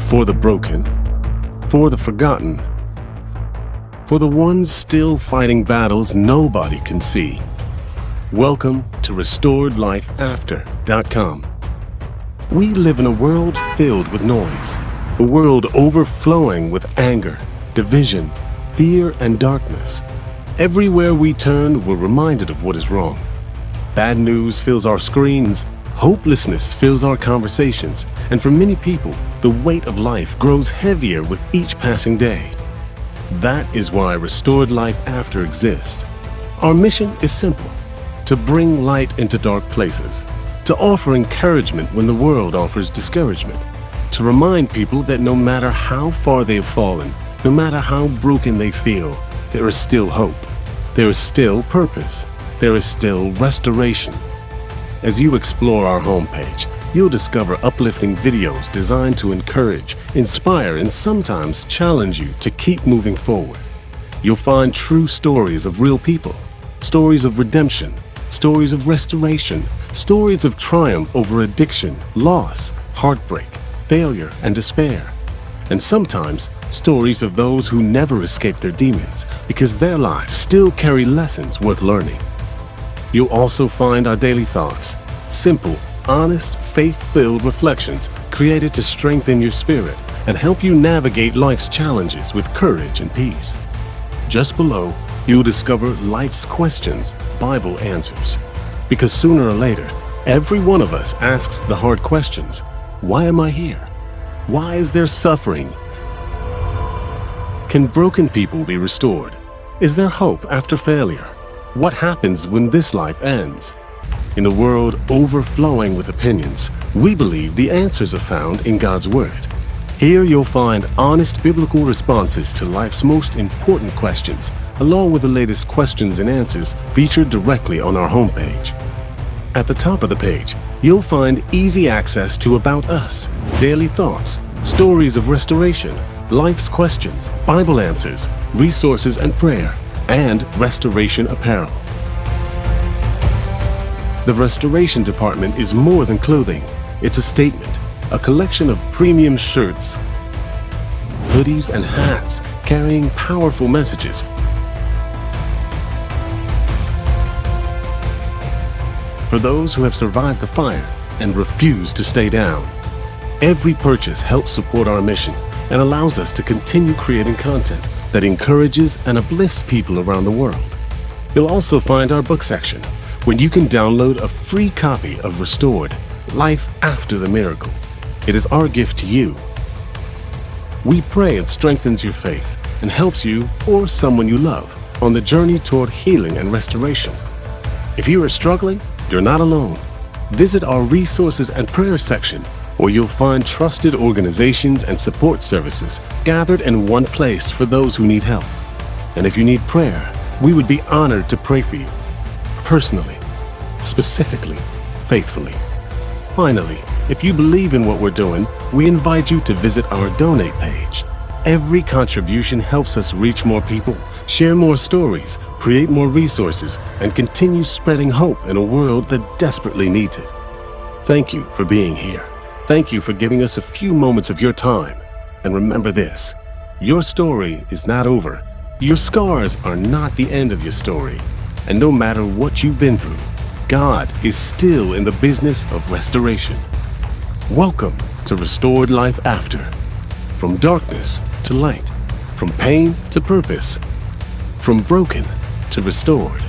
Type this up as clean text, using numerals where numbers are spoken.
for the broken, for the forgotten, for the ones still fighting battles nobody can see. Welcome to RestoredLifeAfter.com. We live in a world filled with noise, a world overflowing with anger, division, fear, and darkness. Everywhere we turn, we're reminded of what is wrong. Bad news fills our screens, hopelessness fills our conversations, and for many people, the weight of life grows heavier with each passing day. That is why Restored Life After exists. Our mission is simple: to bring light into dark places, to offer encouragement when the world offers discouragement, to remind people that no matter how far they've fallen, no matter how broken they feel, there is still hope, there is still purpose, there is still restoration. As you explore our homepage, you'll discover uplifting videos designed to encourage, inspire, and sometimes challenge you to keep moving forward. You'll find true stories of real people, stories of redemption, stories of restoration, stories of triumph over addiction, loss, heartbreak, failure, and despair. And sometimes, stories of those who never escaped their demons because their lives still carry lessons worth learning. You'll also find our daily thoughts, simple, honest, faith-filled reflections created to strengthen your spirit and help you navigate life's challenges with courage and peace. Just below, you'll discover life's questions, Bible answers. Because sooner or later, every one of us asks the hard questions. Why am I here? Why is there suffering? Can broken people be restored? Is there hope after failure? What happens when this life ends? In a world overflowing with opinions, we believe the answers are found in God's Word. Here you'll find honest biblical responses to life's most important questions, along with the latest questions and answers featured directly on our homepage. At the top of the page, you'll find easy access to About Us, daily thoughts, stories of restoration, life's questions, Bible answers, resources and prayer, and restoration apparel. The Restoration Department is more than clothing. It's a statement, a collection of premium shirts, hoodies, and hats carrying powerful messages for those who have survived the fire and refuse to stay down. Every purchase helps support our mission and allows us to continue creating content that encourages and uplifts people around the world. You'll also find our book section, where you can download a free copy of Restored Life After the Miracle. It is our gift to you. We pray it strengthens your faith and helps you or someone you love on the journey toward healing and restoration. If you are struggling, you're not alone. Visit our resources and prayer section, where you'll find trusted organizations and support services gathered in one place for those who need help. And if you need prayer, we would be honored to pray for you, personally, specifically, faithfully. Finally, if you believe in what we're doing, we invite you to visit our donate page. Every contribution helps us reach more people, share more stories, create more resources, and continue spreading hope in a world that desperately needs it. Thank you for being here. Thank you for giving us a few moments of your time. And remember this, your story is not over. Your scars are not the end of your story. And no matter what you've been through, God is still in the business of restoration. Welcome to Restored Life After. From darkness to light, from pain to purpose, from broken to restored.